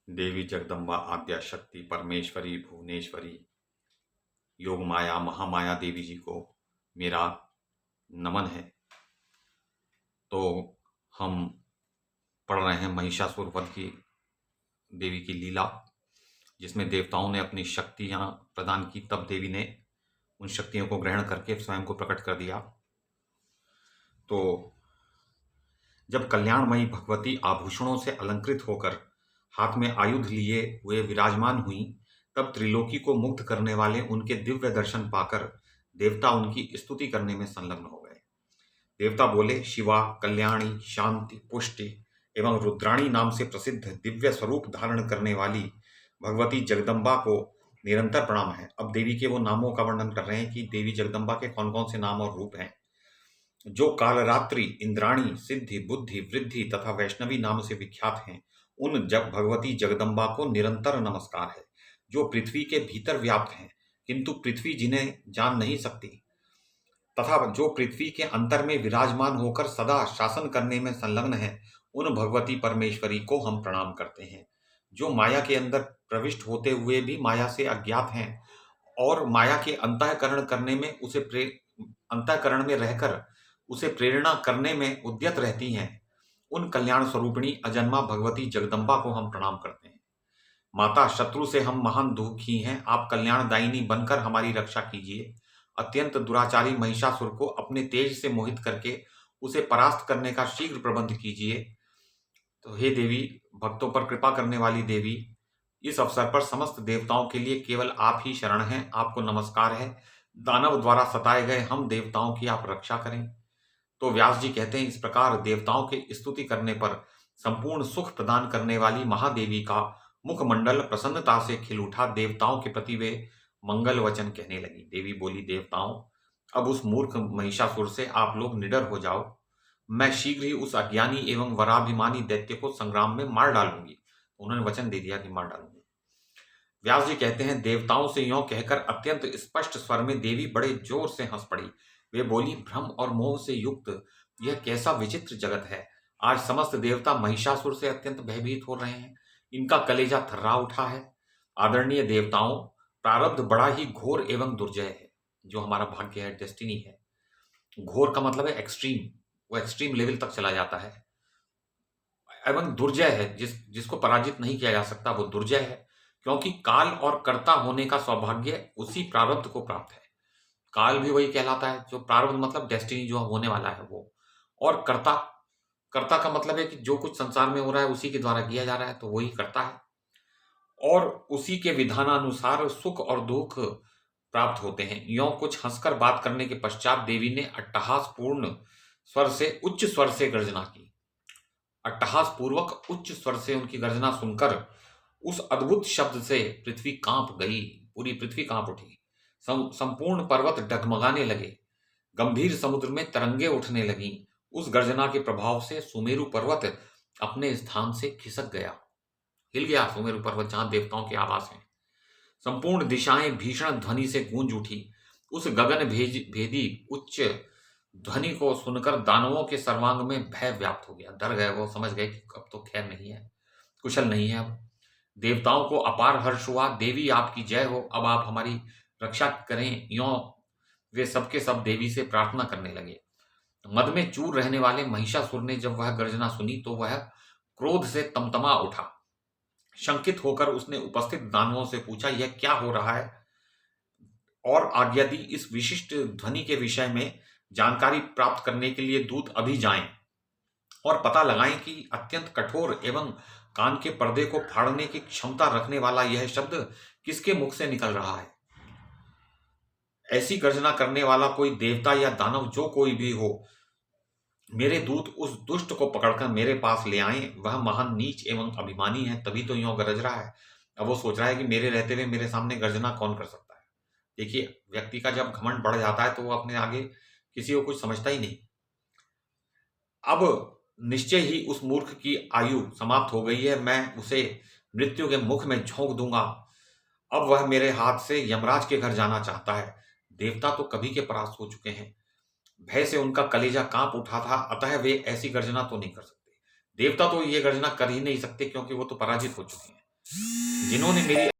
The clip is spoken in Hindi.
देवी जगदम्बा आद्या शक्ति परमेश्वरी भुवनेश्वरी योग माया महामाया देवी जी को मेरा नमन है। तो हम पढ़ रहे हैं महिषासुर वध की देवी की लीला, जिसमें देवताओं ने अपनी शक्तियां प्रदान की, तब देवी ने उन शक्तियों को ग्रहण करके स्वयं को प्रकट कर दिया। तो जब कल्याणमयी भगवती आभूषणों से अलंकृत होकर हाथ में आयुध लिए हुए विराजमान हुई, तब त्रिलोकी को मुग्ध करने वाले उनके दिव्य दर्शन पाकर देवता उनकी स्तुति करने में संलग्न हो गए। देवता बोले, शिवा, कल्याणी, शांति, पुष्टि एवं रुद्राणी नाम से प्रसिद्ध दिव्य स्वरूप धारण करने वाली भगवती जगदम्बा को निरंतर प्रणाम है। अब देवी के वो नामों का वर्णन कर रहे हैं कि देवी जगदम्बा के कौन कौन से नाम और रूप हैं। जो कालरात्रि, इंद्राणी, सिद्धि, बुद्धि, वृद्धि तथा वैष्णवी नाम से विख्यात हैं, उन जब भगवती जगदम्बा को निरंतर नमस्कार है। जो पृथ्वी के भीतर व्याप्त हैं, किंतु पृथ्वी जिन्हें जान नहीं सकती, तथा जो पृथ्वी के अंतर में विराजमान होकर सदा शासन करने में संलग्न है, उन भगवती परमेश्वरी को हम प्रणाम करते हैं। जो माया के अंदर प्रविष्ट होते हुए भी माया से अज्ञात हैं और माया के अंतःकरण करने में अंतःकरण में रहकर उसे प्रेरणा करने में उद्यत रहती हैं, उन कल्याण स्वरूपिणी अजन्मा भगवती जगदम्बा को हम प्रणाम करते हैं। माता, शत्रु से हम महान दुखी हैं, आप कल्याणदायिनी बनकर हमारी रक्षा कीजिए। अत्यंत दुराचारी महिषासुर को अपने तेज से मोहित करके उसे परास्त करने का शीघ्र प्रबंध कीजिए। तो हे देवी, भक्तों पर कृपा करने वाली देवी, इस अवसर पर समस्त देवताओं के लिए केवल आप ही शरण हैं, आपको नमस्कार है। दानव द्वारा सताए गए हम देवताओं की आप रक्षा करें। तो व्यास जी कहते हैं, इस प्रकार देवताओं की स्तुति करने पर संपूर्ण सुख प्रदान करने वाली महादेवी का मुखमंडल प्रसन्नता से खिल उठा। देवताओं के प्रति वे मंगल वचन कहने लगी। देवी बोली, देवताओं, अब उस मूर्ख महिषासुर से आप लोग निडर हो जाओ। मैं शीघ्र ही उस अज्ञानी एवं वराभिमानी दैत्य को संग्राम में मार डालूंगी। उन्होंने वचन दे दिया कि मार डालूंगी। व्यास जी कहते हैं, देवताओं से यों कहकर अत्यंत स्पष्ट स्वर में देवी बड़े जोर से हंस पड़ी। वे बोली, भ्रम और मोह से युक्त यह कैसा विचित्र जगत है। आज समस्त देवता महिषासुर से अत्यंत भयभीत हो रहे हैं, इनका कलेजा थर्रा उठा है। आदरणीय देवताओं, प्रारब्ध बड़ा ही घोर एवं दुर्जय है। जो हमारा भाग्य है, डेस्टिनी है। घोर का मतलब है एक्सट्रीम, वो एक्सट्रीम लेवल तक चला जाता है। एवं दुर्जय है, जिसको पराजित नहीं किया जा सकता, वो दुर्जय है। क्योंकि काल और कर्ता होने का सौभाग्य उसी प्रारब्ध को प्राप्त है। काल भी वही कहलाता है, जो प्रारब्ध मतलब डेस्टिनी जो होने वाला है वो। और कर्ता, कर्ता का मतलब है कि जो कुछ संसार में हो रहा है उसी के द्वारा किया जा रहा है, तो वही कर्ता है। और उसी के विधानानुसार सुख और दुख प्राप्त होते हैं। यों कुछ हंसकर बात करने के पश्चात देवी ने अट्टहासपूर्ण स्वर से, उच्च स्वर से गर्जना की। अट्टहास पूर्वक उच्च स्वर से उनकी गर्जना सुनकर उस अद्भुत शब्द से पृथ्वी कांप गई। पूरी पृथ्वी कांप उठी। संपूर्ण पर्वत डगमगाने लगे। गंभीर समुद्र में तरंगे उठने लगीं। उस गर्जना के प्रभाव से सुमेरु पर्वत अपने स्थान से खिसक गया, हिल गया। सुमेरु पर्वत जहां देवताओं के आवास हैं। संपूर्ण दिशाएं भीषण ध्वनि से गूंज उठी। उस गगन भेदी उच्च ध्वनि को सुनकर दानवों के सर्वांग में भय व्याप्त हो गया। डर गए, वो समझ गए कि अब तो खैर नहीं है, कुशल नहीं है। अब देवताओं को अपार हर्ष हुआ। देवी आपकी जय हो, अब आप हमारी रक्षा करें। यों वे सबके सब देवी से प्रार्थना करने लगे। मद में चूर रहने वाले महिषासुर ने जब वह गर्जना सुनी तो वह क्रोध से तमतमा उठा। शंकित होकर उसने उपस्थित दानवों से पूछा, यह क्या हो रहा है और आज्ञा दी, इस विशिष्ट ध्वनि के विषय में जानकारी प्राप्त करने के लिए दूत अभी जाएं और पता लगाएं कि अत्यंत कठोर एवं कान के पर्दे को फाड़ने की क्षमता रखने वाला यह शब्द किसके मुख से निकल रहा है। ऐसी गर्जना करने वाला कोई देवता या दानव जो कोई भी हो, मेरे दूत उस दुष्ट को पकड़कर मेरे पास ले आएं। वह महान नीच एवं अभिमानी है, तभी तो यों गरज रहा है। अब वो सोच रहा है कि मेरे रहते हुए मेरे सामने गर्जना कौन कर सकता है। देखिए, व्यक्ति का जब घमंड बढ़ जाता है तो वो अपने आगे किसी को कुछ समझता ही नहीं। अब निश्चय ही उस मूर्ख की आयु समाप्त हो गई है। मैं उसे मृत्यु के मुख में झोंक दूंगा। अब वह मेरे हाथ से यमराज के घर जाना चाहता है। देवता तो कभी के परास्त हो चुके हैं। भय से उनका कलेजा कांप उठा था, अतः वे ऐसी गर्जना तो नहीं कर सकते। देवता तो ये गर्जना कर ही नहीं सकते, क्योंकि वो तो पराजित हो चुके हैं। जिन्होंने मेरी